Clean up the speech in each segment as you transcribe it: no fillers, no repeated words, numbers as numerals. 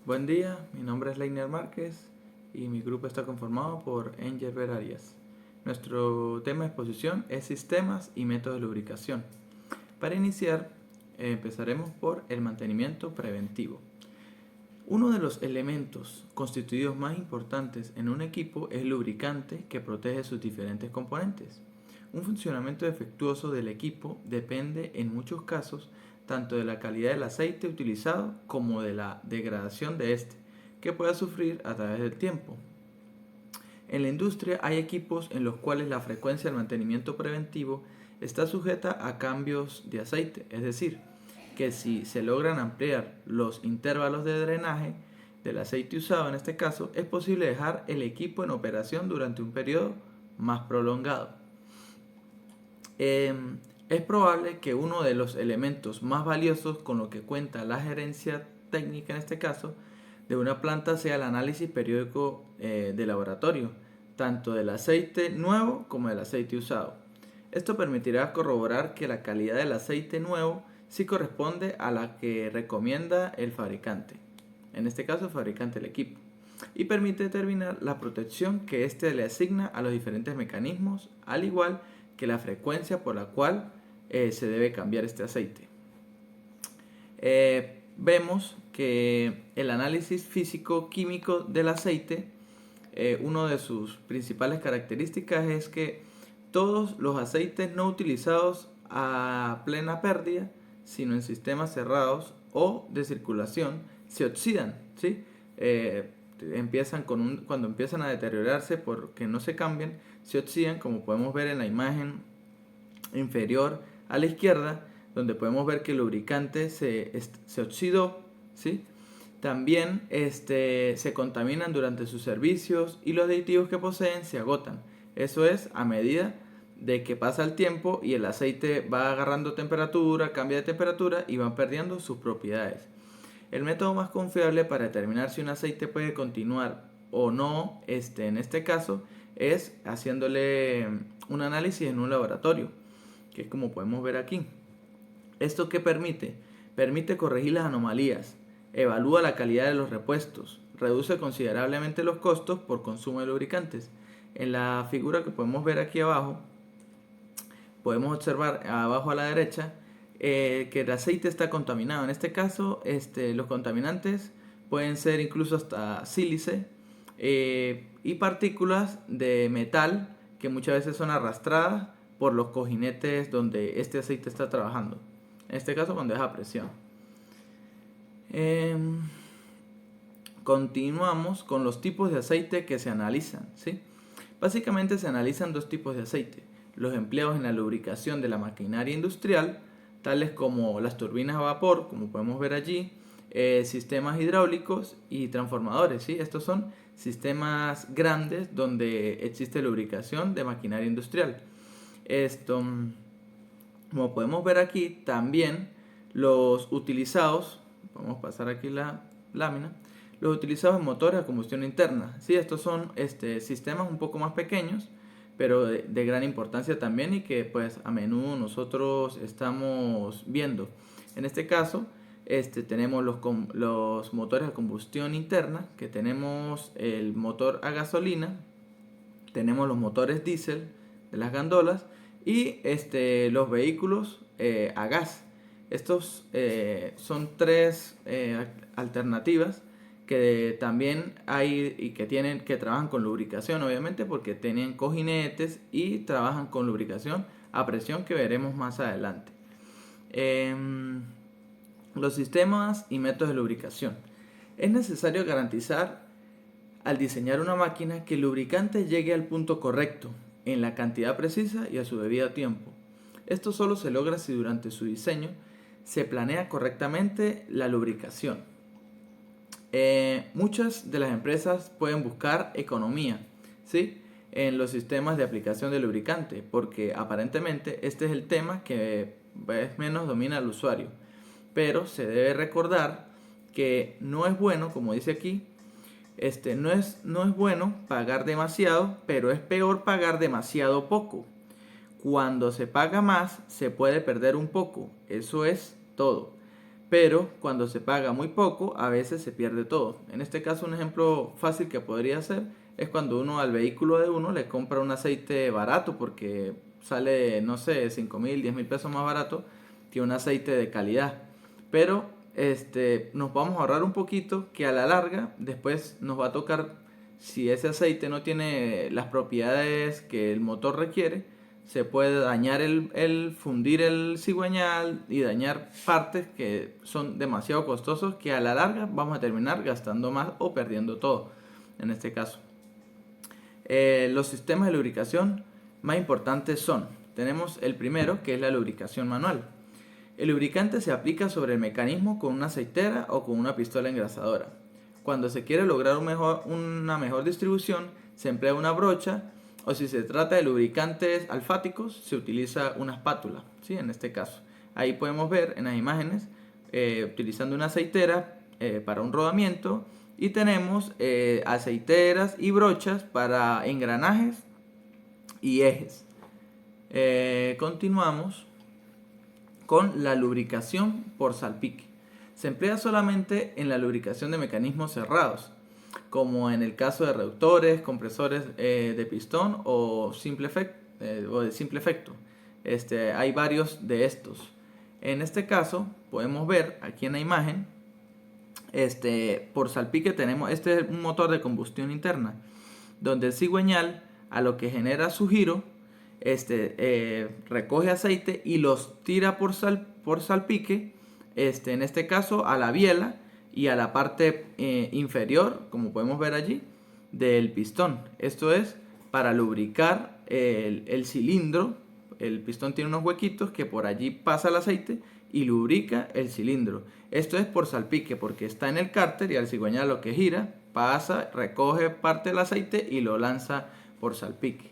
Buen día, mi nombre es Leiner Márquez y mi grupo está conformado por Enger Arias. Nuestro tema de exposición es sistemas y métodos de lubricación. Para iniciar, empezaremos por el mantenimiento preventivo. Uno de los elementos constituidos más importantes en un equipo es el lubricante que protege sus diferentes componentes. Un funcionamiento defectuoso del equipo depende en muchos casos tanto de la calidad del aceite utilizado como de la degradación de este, que pueda sufrir a través del tiempo. En la industria hay equipos en los cuales la frecuencia del mantenimiento preventivo está sujeta a cambios de aceite, es decir, que si se logran ampliar los intervalos de drenaje del aceite usado en este caso, es posible dejar el equipo en operación durante un periodo más prolongado. Es probable que uno de los elementos más valiosos con lo que cuenta la gerencia técnica en este caso de una planta sea el análisis periódico de laboratorio, tanto del aceite nuevo como del aceite usado. Esto permitirá corroborar que la calidad del aceite nuevo sí corresponde a la que recomienda el fabricante, en este caso el fabricante del equipo, y permite determinar la protección que éste le asigna a los diferentes mecanismos, al igual que la frecuencia por la cual se debe cambiar este aceite. Vemos que el análisis físico-químico del aceite, una de sus principales características es que todos los aceites no utilizados a plena pérdida, sino en sistemas cerrados o de circulación, se oxidan, ¿sí? Cuando empiezan a deteriorarse porque no se cambian, se oxidan, como podemos ver en la imagen inferior a la izquierda, donde podemos ver que el lubricante se oxidó, ¿sí? También se contaminan durante sus servicios y los aditivos que poseen se agotan. Eso es a medida de que pasa el tiempo y el aceite va agarrando temperatura, cambia de temperatura y van perdiendo sus propiedades. El método más confiable para determinar si un aceite puede continuar o no, en este caso, es haciéndole un análisis en un laboratorio, que es como podemos ver aquí. ¿Esto qué permite? Permite corregir las anomalías, evalúa la calidad de los repuestos, reduce considerablemente los costos por consumo de lubricantes. En la figura que podemos ver aquí abajo, podemos observar abajo a la derecha que el aceite está contaminado. En este caso, los contaminantes pueden ser incluso hasta sílice y partículas de metal que muchas veces son arrastradas por los cojinetes donde este aceite está trabajando. En este caso, cuando es a presión. Continuamos con los tipos de aceite que se analizan, ¿sí? Básicamente se analizan dos tipos de aceite: los empleados en la lubricación de la maquinaria industrial, tales como las turbinas a vapor, como podemos ver allí, sistemas hidráulicos y transformadores, ¿sí? Estos son sistemas grandes donde existe lubricación de maquinaria industrial. Como podemos ver aquí, también los utilizados, vamos a pasar aquí la lámina, los utilizados en motores a combustión interna. Sí, estos son sistemas un poco más pequeños, pero de gran importancia también y que pues a menudo nosotros estamos viendo. En este caso, tenemos los motores a combustión interna, que tenemos el motor a gasolina, tenemos los motores diésel de las gandolas y los vehículos a gas. Estos son tres alternativas que también hay y que trabajan con lubricación, obviamente, porque tienen cojinetes y trabajan con lubricación a presión, que veremos más adelante. Los sistemas y métodos de lubricación. Es necesario garantizar al diseñar una máquina que el lubricante llegue al punto correcto, en la cantidad precisa y a su debido tiempo. Esto solo se logra si durante su diseño se planea correctamente la lubricación. Muchas de las empresas pueden buscar economía, ¿sí?, en los sistemas de aplicación de lubricante, porque aparentemente este es el tema que menos domina al usuario. Pero se debe recordar que no es bueno, como dice aquí, no es bueno pagar demasiado, pero es peor pagar demasiado poco. Cuando se paga más, se puede perder un poco, eso es todo. pero cuando se paga muy poco, a veces se pierde todo. En este caso, un ejemplo fácil que podría ser es cuando uno al vehículo de uno le compra un aceite barato porque sale, no sé, 5.000, 10.000 pesos más barato que un aceite de calidad. Pero nos vamos a ahorrar un poquito que a la larga después nos va a tocar, si ese aceite no tiene las propiedades que el motor requiere, se puede dañar fundir el cigüeñal y dañar partes que son demasiado costosos, que a la larga vamos a terminar gastando más o perdiendo todo en este caso. Los sistemas de lubricación más importantes tenemos el primero, que es la lubricación manual. El lubricante se aplica sobre el mecanismo con una aceitera o con una pistola engrasadora. Cuando se quiere lograr una mejor distribución, se emplea una brocha, o si se trata de lubricantes alfáticos, se utiliza una espátula, ¿sí? En este caso. Ahí podemos ver en las imágenes, utilizando una aceitera para un rodamiento, y tenemos aceiteras y brochas para engranajes y ejes. Continuamos con la lubricación por salpique. Se emplea solamente en la lubricación de mecanismos cerrados, como en el caso de reductores, compresores de pistón o de simple efecto. Hay varios de estos. En este caso podemos ver aquí en la imagen, por salpique tenemos, este es un motor de combustión interna, donde el cigüeñal, a lo que genera su giro, recoge aceite y los tira por salpique, en este caso a la biela y a la parte inferior, como podemos ver allí, del pistón. Esto es para lubricar el cilindro. El pistón tiene unos huequitos que por allí pasa el aceite y lubrica el cilindro. Esto es por salpique porque está en el cárter y al cigüeñal lo que gira, pasa, recoge parte del aceite y lo lanza por salpique.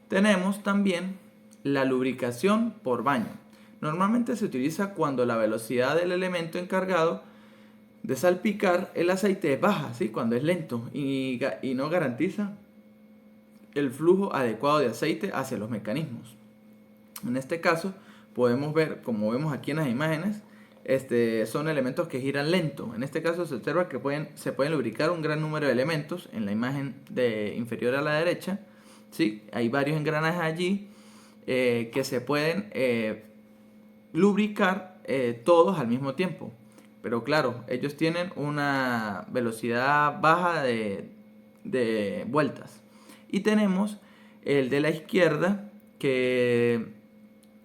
Tenemos también la lubricación por baño. Normalmente se utiliza cuando la velocidad del elemento encargado de salpicar el aceite es baja, ¿sí? Cuando es lento y no garantiza el flujo adecuado de aceite hacia los mecanismos. En este caso podemos ver, como vemos aquí en las imágenes, son elementos que giran lento. En este caso se observa que se pueden lubricar un gran número de elementos en la imagen inferior a la derecha. ¿Sí? Hay varios engranajes allí que se pueden lubricar todos al mismo tiempo. Pero claro, ellos tienen una velocidad baja de vueltas. Y tenemos el de la izquierda, que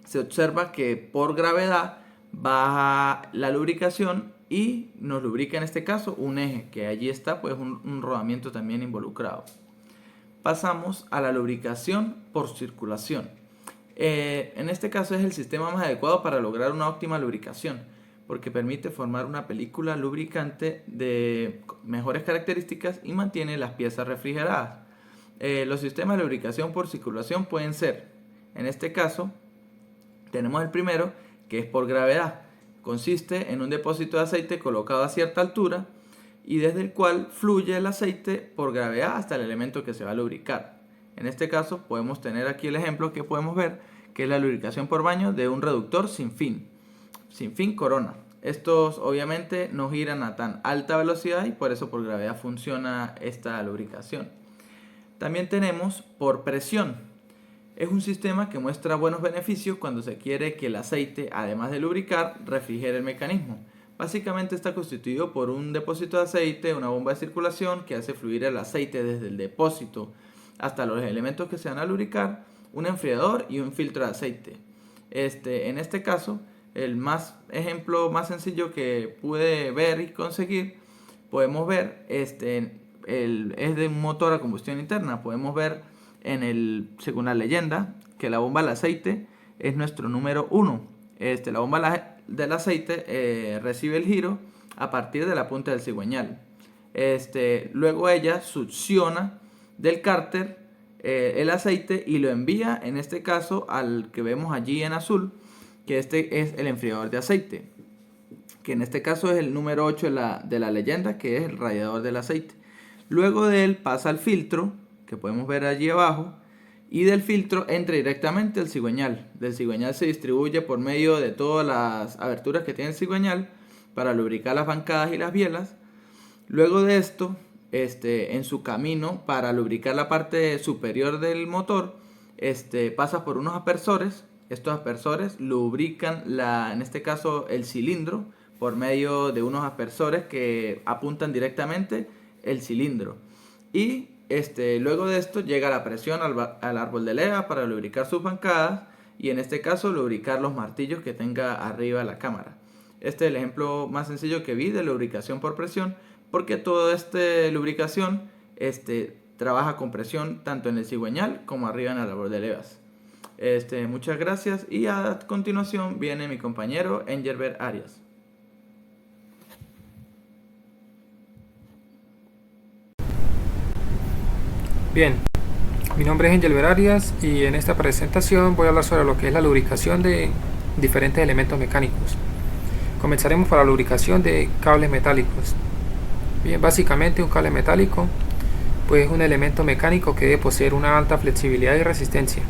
se observa que por gravedad baja la lubricación y nos lubrica en este caso un eje, que allí está pues un rodamiento también involucrado. Pasamos a la lubricación por circulación. En este caso es el sistema más adecuado para lograr una óptima lubricación, porque permite formar una película lubricante de mejores características y mantiene las piezas refrigeradas. Los sistemas de lubricación por circulación pueden ser, en este caso, tenemos el primero, que es por gravedad. Consiste en un depósito de aceite colocado a cierta altura y desde el cual fluye el aceite por gravedad hasta el elemento que se va a lubricar. En este caso podemos tener aquí el ejemplo que podemos ver, que es la lubricación por baño de un reductor sin fin Corona. Estos obviamente no giran a tan alta velocidad y por eso por gravedad funciona esta lubricación. También tenemos por presión. Es un sistema que muestra buenos beneficios cuando se quiere que el aceite, además de lubricar, refrigere el mecanismo. Básicamente está constituido por un depósito de aceite, una bomba de circulación que hace fluir el aceite desde el depósito hasta los elementos que se van a lubricar, un enfriador y un filtro de aceite. En este caso, el ejemplo más sencillo que pude ver y conseguir, podemos ver, es de un motor a combustión interna. Podemos ver según la leyenda, que la bomba del aceite es nuestro número 1. La bomba del aceite recibe el giro a partir de la punta del cigüeñal. Luego ella succiona del cárter el aceite y lo envía, en este caso, al que vemos allí en azul, que es el enfriador de aceite, que en este caso es el número 8 de la leyenda, que es el radiador del aceite. Luego de él pasa al filtro, que podemos ver allí abajo, y del filtro entra directamente al cigüeñal. Del cigüeñal se distribuye por medio de todas las aberturas que tiene el cigüeñal para lubricar las bancadas y las bielas. Luego de esto, en su camino para lubricar la parte superior del motor, pasa por unos aspersores. Estos aspersores lubrican en este caso el cilindro por medio de unos aspersores que apuntan directamente el cilindro. Y luego de esto llega la presión al árbol de leva para lubricar sus bancadas y en este caso lubricar los martillos que tenga arriba la cámara. Este es el ejemplo más sencillo que vi de lubricación por presión, porque toda esta lubricación trabaja con presión tanto en el cigüeñal como arriba en el árbol de levas. Muchas gracias y a continuación viene mi compañero Engelbert Arias. Bien, mi nombre es Engelbert Arias y en esta presentación voy a hablar sobre lo que es la lubricación de diferentes elementos mecánicos. Comenzaremos por la lubricación de cables metálicos. Bien, básicamente un cable metálico pues es un elemento mecánico que debe poseer una alta flexibilidad y resistencia.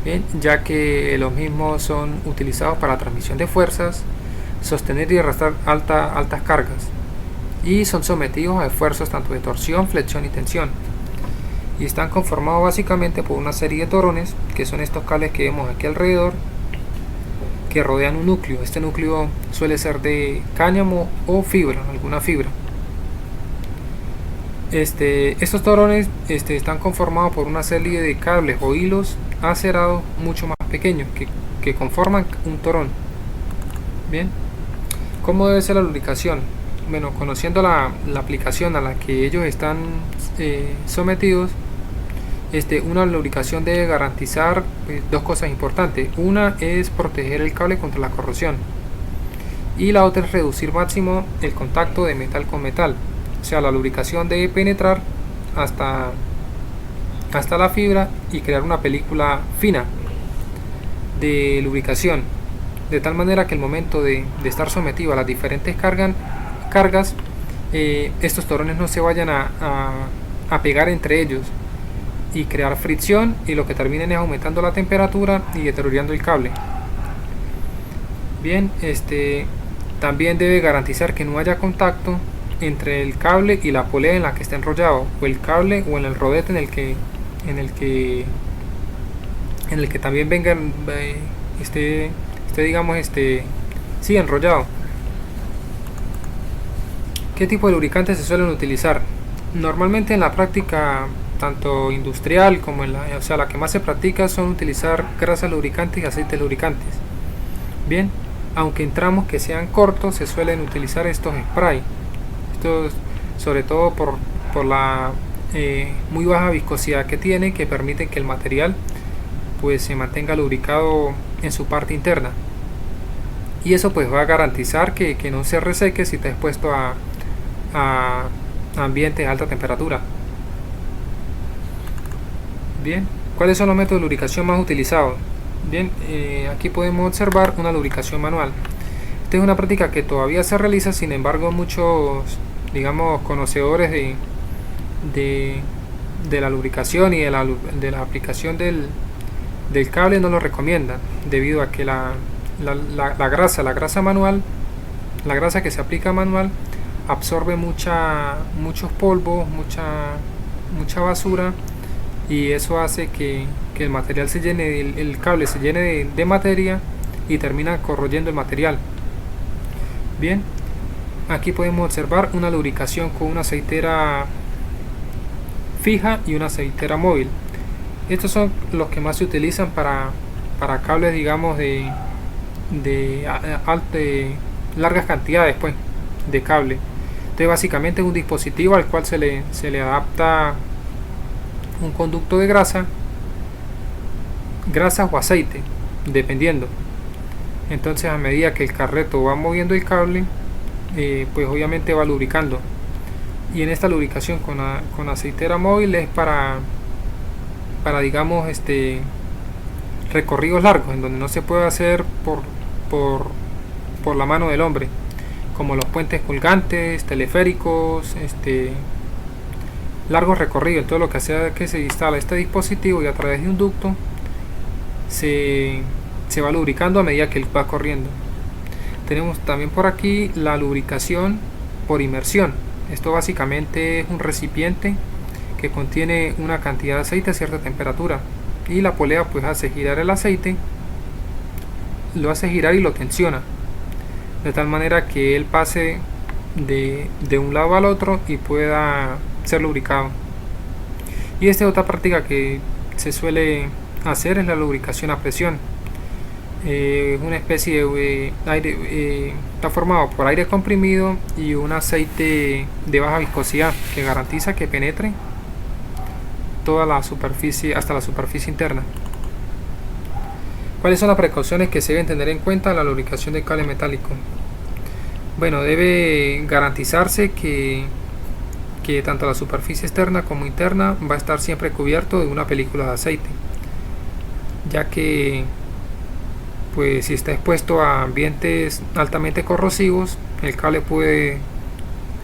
Bien, ya que los mismos son utilizados para la transmisión de fuerzas, sostener y arrastrar altas cargas y son sometidos a esfuerzos tanto de torsión, flexión y tensión. Y están conformados básicamente por una serie de torones, que son estos cables que vemos aquí alrededor, que rodean un núcleo. Este núcleo suele ser de cáñamo o fibra, alguna fibra. Estos torones están conformados por una serie de cables o hilos acerados mucho más pequeños que conforman un torón. Bien, ¿cómo debe ser la lubricación? Bueno, conociendo la aplicación a la que ellos están sometidos, una lubricación debe garantizar dos cosas importantes. Una es proteger el cable contra la corrosión y la otra es reducir máximo el contacto de metal con metal. O sea, la lubricación debe penetrar hasta la fibra y crear una película fina de lubricación, de tal manera que el momento de estar sometido a las diferentes cargas, estos torones no se vayan a pegar entre ellos y crear fricción, y lo que terminen es aumentando la temperatura y deteriorando el cable. Bien, también debe garantizar que no haya contacto entre el cable y la polea en la que está enrollado, o el cable o en el rodete en el que también venga enrollado. ¿Qué tipo de lubricantes se suelen utilizar? Normalmente en la práctica tanto industrial como la que más se practica son utilizar grasas lubricantes y aceites lubricantes. Bien, aunque en tramos que sean cortos se suelen utilizar estos spray. Estos, sobre todo por la muy baja viscosidad que tiene, que permite que el material pues se mantenga lubricado en su parte interna, y eso pues va a garantizar que no se reseque si está expuesto a ambientes de alta temperatura. Bien, ¿cuáles son los métodos de lubricación más utilizados? Bien, aquí podemos observar una lubricación manual. Esta es una práctica que todavía se realiza, sin embargo muchos, conocedores de la lubricación y de la aplicación del cable no lo recomiendan, debido a que la grasa manual, la grasa que se aplica manual, absorbe muchos polvos, mucha basura, y eso hace que el material se llene, el cable se llene de materia y termina corroyendo el material. Bien, aquí podemos observar una lubricación con una aceitera fija y una aceitera móvil. Estos son los que más se utilizan para cables, de largas cantidades de cable. Entonces básicamente es un dispositivo al cual se le adapta un conducto de grasa o aceite, dependiendo. Entonces a medida que el carreto va moviendo el cable, pues obviamente va lubricando. Y en esta lubricación con aceitera móvil es para recorridos largos, en donde no se puede hacer por la mano del hombre, como los puentes colgantes, teleféricos, largos recorridos. Todo lo que hace es que se instala este dispositivo y a través de un ducto se va lubricando a medida que él va corriendo. Tenemos también por aquí la lubricación por inmersión. Esto básicamente es un recipiente que contiene una cantidad de aceite a cierta temperatura, y la polea pues hace girar el aceite, lo hace girar y lo tensiona, de tal manera que él pase de un lado al otro y pueda ser lubricado. Y esta otra práctica que se suele hacer es la lubricación a presión. Es una especie de aire, está formado por aire comprimido y un aceite de baja viscosidad que garantiza que penetre toda la superficie hasta la superficie interna. ¿Cuáles son las precauciones que se deben tener en cuenta en la lubricación de cable metálico? Bueno, debe garantizarse que tanto la superficie externa como interna va a estar siempre cubierto de una película de aceite, ya que pues si está expuesto a ambientes altamente corrosivos, el cable puede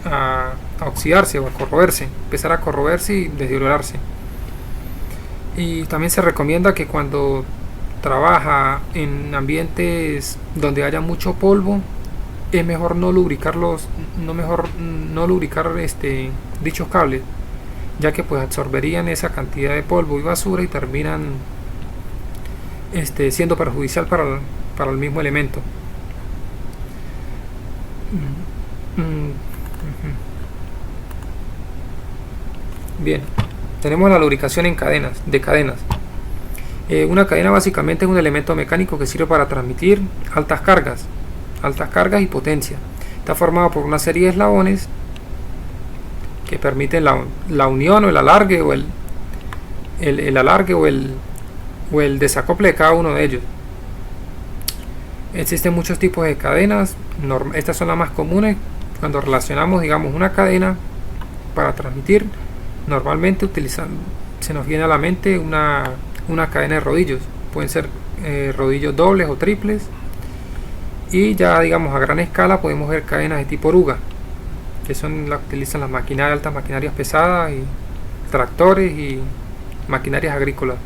a oxidarse o a corroerse, empezar a corroerse y deteriorarse. Y también se recomienda que cuando trabaja en ambientes donde haya mucho polvo, es mejor no lubricar dichos cables, ya que pues absorberían esa cantidad de polvo y basura y terminan siendo perjudicial para el mismo elemento. Bien, tenemos la lubricación de cadenas. Una cadena básicamente es un elemento mecánico que sirve para transmitir altas cargas y potencia. Está formado por una serie de eslabones que permiten la unión o el alargue o el desacople de cada uno de ellos. Existen muchos tipos de cadenas. Estas son las más comunes. Cuando relacionamos, digamos, una cadena para transmitir, normalmente se nos viene a la mente una cadena de rodillos. Pueden ser rodillos dobles o triples, y ya digamos a gran escala podemos ver cadenas de tipo oruga, que son las que utilizan las altas maquinarias pesadas y tractores y maquinarias agrícolas.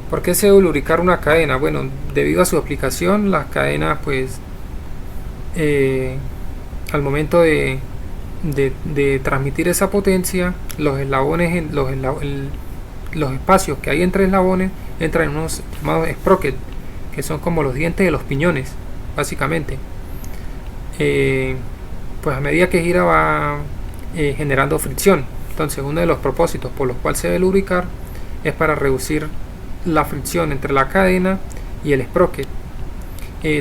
¿Por qué se debe lubricar una cadena? Bueno, debido a su aplicación, las cadenas pues al momento de transmitir esa potencia, los eslabones, los espacios que hay entre eslabones entran en unos llamados sprockets, que son como los dientes de los piñones, básicamente. Pues a medida que gira va generando fricción. Entonces uno de los propósitos por los cuales se debe lubricar es para reducir la fricción entre la cadena y el sprocket.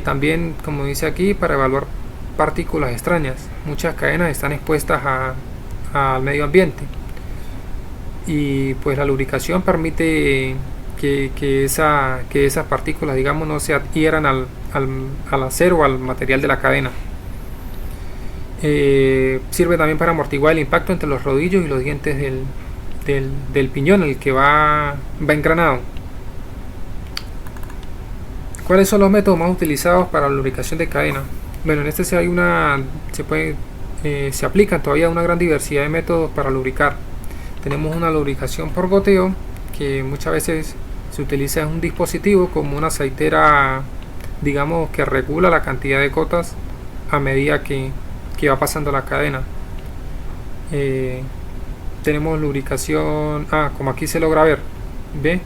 También, como dice aquí, para evaluar partículas extrañas. Muchas cadenas están expuestas al medio ambiente, y pues la lubricación permite que esas partículas, digamos, no se adhieran al acero o al material de la cadena. Sirve también para amortiguar el impacto entre los rodillos y los dientes del piñón, el que va engranado. ¿Cuáles son los métodos más utilizados para la lubricación de cadena? Bueno, en este se aplican todavía una gran diversidad de métodos para lubricar. Tenemos una lubricación por goteo, que muchas veces se utiliza en un dispositivo como una aceitera, digamos, que regula la cantidad de gotas a medida que va pasando la cadena. Tenemos lubricación, como aquí se logra ver, ¿ve?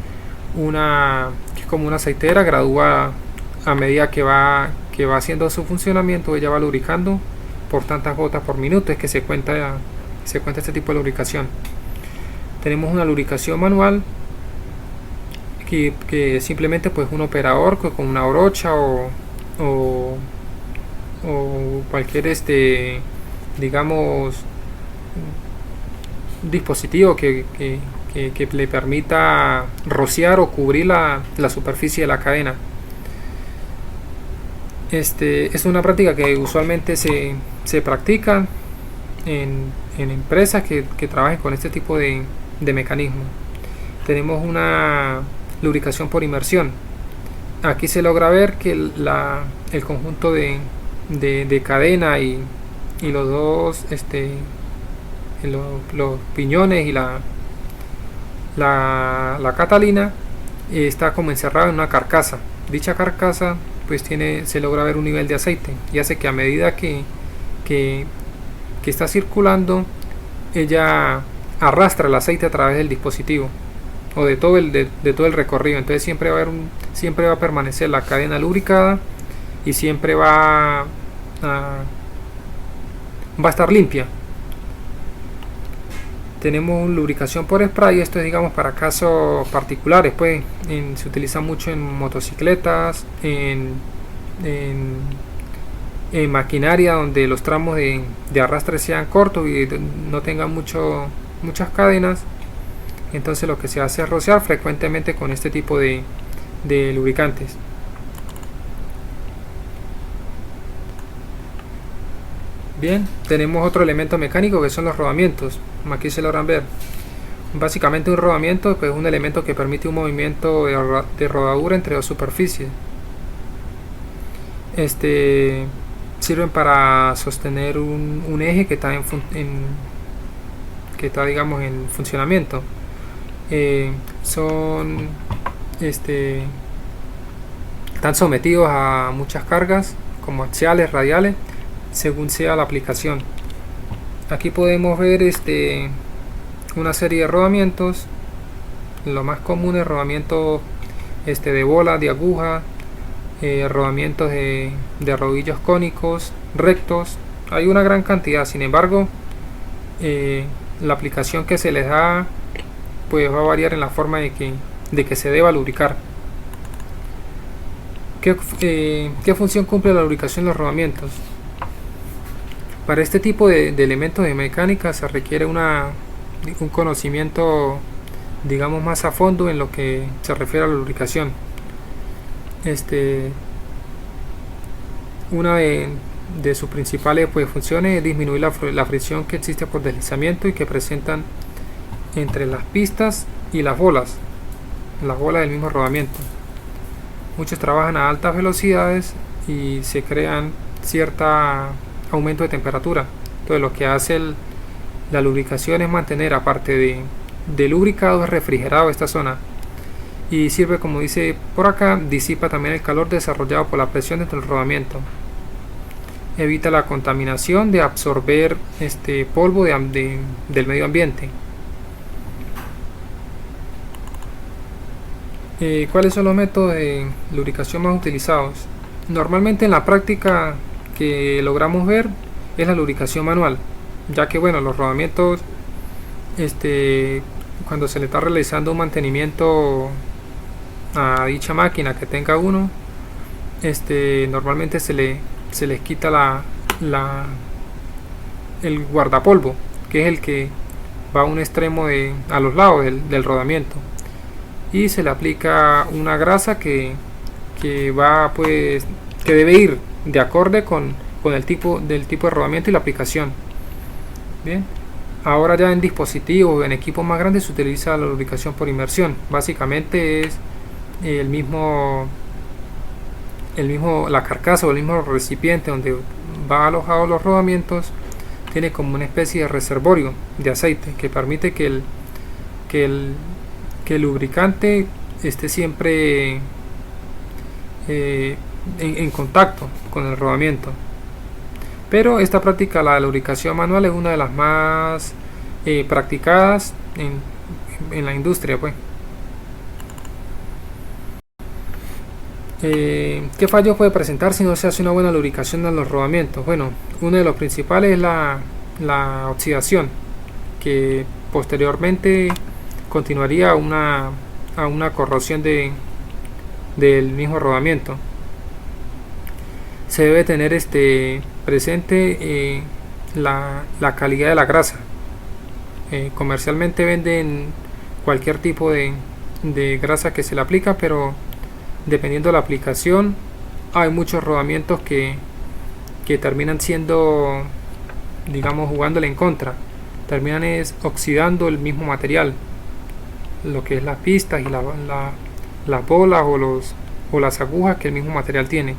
Que es como una aceitera, gradúa a medida que va haciendo su funcionamiento, ella va lubricando por tantas gotas por minuto, es que se cuenta este tipo de lubricación. Tenemos una lubricación manual, que simplemente pues un operador con una brocha o cualquier digamos dispositivo que le permita rociar o cubrir la superficie de la cadena. Es una práctica que usualmente se practica en empresas que trabajen con este tipo de mecanismo. Tenemos una lubricación por inmersión. Aquí se logra ver que el conjunto de cadena y los dos los piñones y la catalina está como encerrado en una carcasa, dicha carcasa pues se logra ver un nivel de aceite, y hace que a medida que está circulando, ella arrastra el aceite a través del dispositivo o de todo el recorrido. Entonces siempre va a permanecer la cadena lubricada y siempre va a estar limpia. Tenemos lubricación por spray. Esto es, digamos, para casos particulares, pues se utiliza mucho en motocicletas, en maquinaria donde los tramos de arrastre sean cortos y no tengan muchas cadenas. Entonces lo que se hace es rociar frecuentemente con este tipo de lubricantes. Bien, tenemos otro elemento mecánico que son los rodamientos. Aquí se logran ver. Básicamente un rodamiento pues, es un elemento que permite un movimiento de rodadura entre dos superficies. Sirven para sostener un eje que está digamos en funcionamiento. Están sometidos a muchas cargas como axiales, radiales, según sea la aplicación. Aquí podemos ver una serie de rodamientos. Lo más común es rodamientos de bola, de aguja, rodamientos de rodillos cónicos, rectos. Hay una gran cantidad. Sin embargo, la aplicación que se les da pues va a variar en la forma de que se deba lubricar. ¿Qué función cumple la lubricación de los rodamientos? Para este tipo de elementos de mecánica se requiere un conocimiento, digamos, más a fondo en lo que se refiere a la lubricación. Una de sus principales pues, funciones es disminuir la fricción que existe por deslizamiento y que presentan entre las pistas y las bolas del mismo rodamiento. Muchos trabajan a altas velocidades y se crean cierta aumento de temperatura. Entonces lo que hace la lubricación es mantener, aparte de lubricado, refrigerado esta zona, y sirve, como dice por acá, disipa también el calor desarrollado por la presión dentro del rodamiento. Evita la contaminación de absorber polvo del medio ambiente. ¿Cuáles son los métodos de lubricación más utilizados? Normalmente en la práctica que logramos ver es la lubricación manual, ya que bueno, los rodamientos cuando se le está realizando un mantenimiento a dicha máquina que tenga uno, normalmente se les quita el guardapolvo, que es el que va a un extremo a los lados del rodamiento, y se le aplica una grasa que debe ir de acorde con el tipo de rodamiento y la aplicación. Bien, ahora ya en dispositivos, en equipos más grandes, se utiliza la lubricación por inmersión. Básicamente es la carcasa o el mismo recipiente donde va alojado los rodamientos tiene como una especie de reservorio de aceite que permite que el lubricante esté siempre en contacto con el rodamiento. Pero esta práctica, la lubricación manual, es una de las más practicadas en la industria, pues. ¿Qué fallos puede presentar si no se hace una buena lubricación en los rodamientos? Bueno, uno de los principales es la oxidación, que posteriormente continuaría a una corrosión del mismo rodamiento. Se debe tener presente la calidad de la grasa. Comercialmente venden cualquier tipo de grasa que se le aplica, pero dependiendo de la aplicación hay muchos rodamientos que terminan siendo, digamos, jugándole en contra. Terminan oxidando el mismo material, lo que es las pistas y las bolas o las agujas que el mismo material tiene.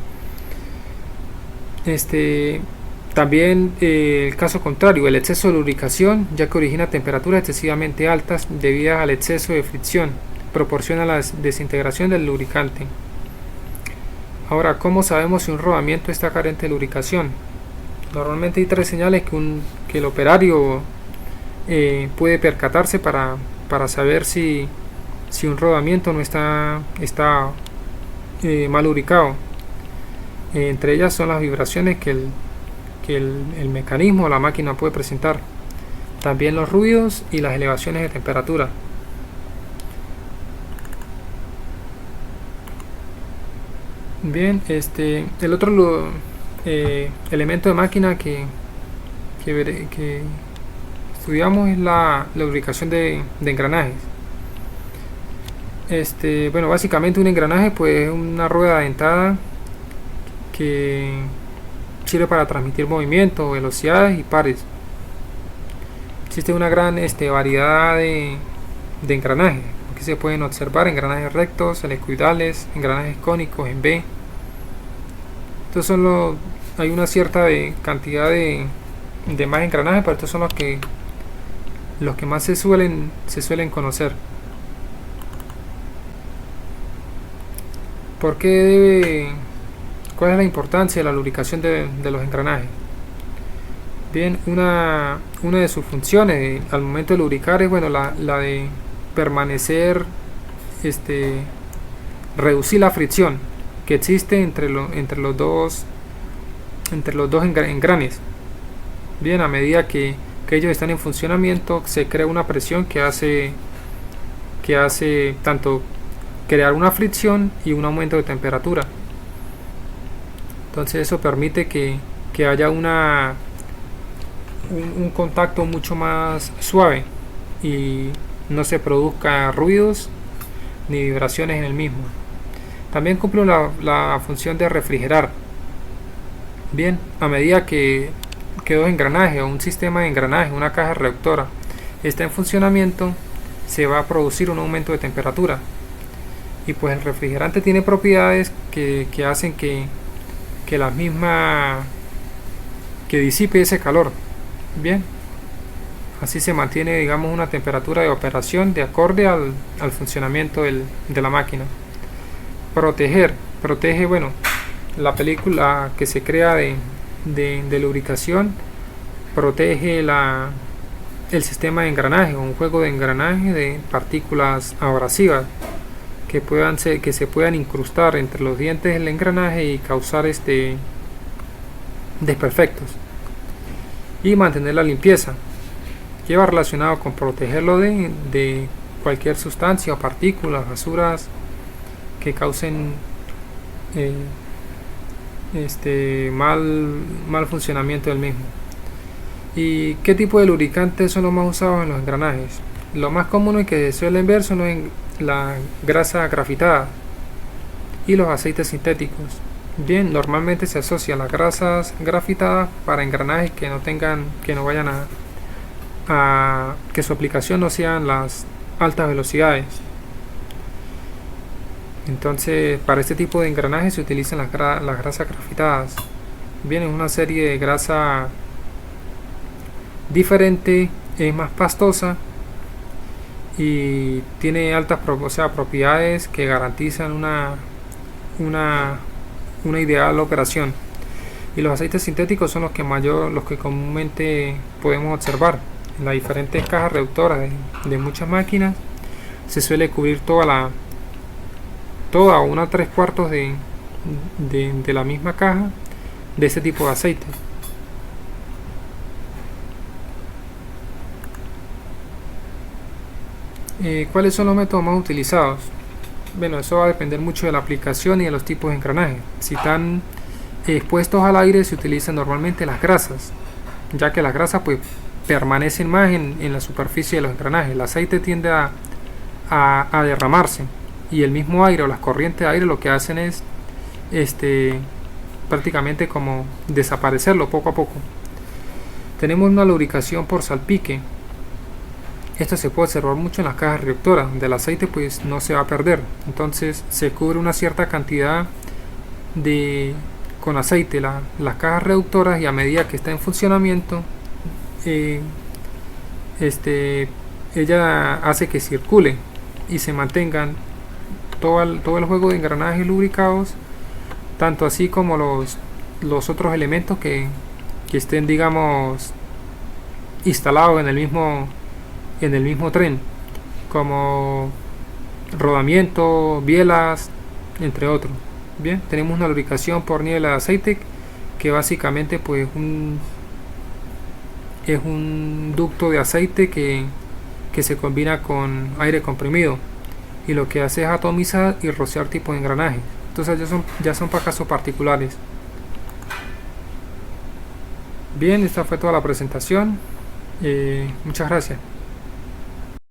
También el caso contrario, el exceso de lubricación, ya que origina temperaturas excesivamente altas debido al exceso de fricción, proporciona la desintegración del lubricante. Ahora, ¿cómo sabemos si un rodamiento está carente de lubricación? Normalmente hay tres señales que el operario puede percatarse para saber si un rodamiento no está mal lubricado. Entre ellas son las vibraciones que el mecanismo o la máquina puede presentar, también los ruidos y las elevaciones de temperatura. Bien, el otro elemento de máquina que estudiamos es la lubricación de engranajes. Bueno, básicamente un engranaje pues es una rueda dentada que sirve para transmitir movimiento, velocidades y pares. Existe una gran variedad de engranajes. Aquí se pueden observar engranajes rectos, helicoidales, engranajes cónicos en V. Estos son hay una cierta cantidad de más engranajes, pero estos son los que más se suelen conocer. ¿Cuál es la importancia de la lubricación de los engranajes? Bien, una de sus funciones al momento de lubricar es la de permanecer, reducir la fricción que existe entre los dos engranes. Bien, a medida que ellos están en funcionamiento, se crea una presión que hace tanto crear una fricción y un aumento de temperatura. Entonces eso permite que haya un contacto mucho más suave y no se produzca ruidos ni vibraciones en el mismo. También cumple la función de refrigerar. Bien, a medida que dos engranajes o un sistema de engranajes, una caja reductora, está en funcionamiento, se va a producir un aumento de temperatura. Y pues el refrigerante tiene propiedades que hacen que disipe ese calor. Bien, así se mantiene, digamos, una temperatura de operación de acorde al funcionamiento de la máquina. Protege, bueno, la película que se crea de lubricación protege el sistema de engranaje o un juego de engranaje de partículas abrasivas que se puedan incrustar entre los dientes del engranaje y causar desperfectos. Y mantener la limpieza lleva relacionado con protegerlo de cualquier sustancia o partículas, basuras que causen mal funcionamiento del mismo. ¿Y qué tipo de lubricantes son los más usados en los engranajes? Lo más común que suelen ver son la grasa grafitada y los aceites sintéticos. Bien, normalmente se asocia las grasas grafitadas para engranajes que que su aplicación no sean las altas velocidades. Entonces, para este tipo de engranajes se utilizan las grasas grafitadas. Bien, es una serie de grasa diferente, es más pastosa y tiene altas propiedades que garantizan una ideal operación. Y los aceites sintéticos son los que comúnmente podemos observar en las diferentes cajas reductoras de muchas máquinas. Se suele cubrir toda o 1/3 de la misma caja de este tipo de aceite. ¿Cuáles son los métodos más utilizados? Bueno, eso va a depender mucho de la aplicación y de los tipos de engranaje. Si están expuestos al aire, se utilizan normalmente las grasas, ya que las grasas pues permanecen más en la superficie de los engranajes. El aceite tiende a derramarse y el mismo aire o las corrientes de aire lo que hacen es prácticamente como desaparecerlo poco a poco. Tenemos una lubricación por salpique. Esto se puede observar mucho en las cajas reductoras, donde el aceite pues no se va a perder. Entonces se cubre una cierta cantidad con aceite las cajas reductoras, y a medida que está en funcionamiento ella hace que circule y se mantengan todo el juego de engranajes lubricados, tanto así como los otros elementos que estén, digamos, instalados en el mismo tren, como rodamiento, bielas, entre otros. Bien, tenemos una lubricación por niebla de aceite, que básicamente pues es un ducto de aceite que se combina con aire comprimido, y lo que hace es atomizar y rociar tipo de engranaje. Entonces ya son para casos particulares. Bien, esta fue toda la presentación. Muchas gracias.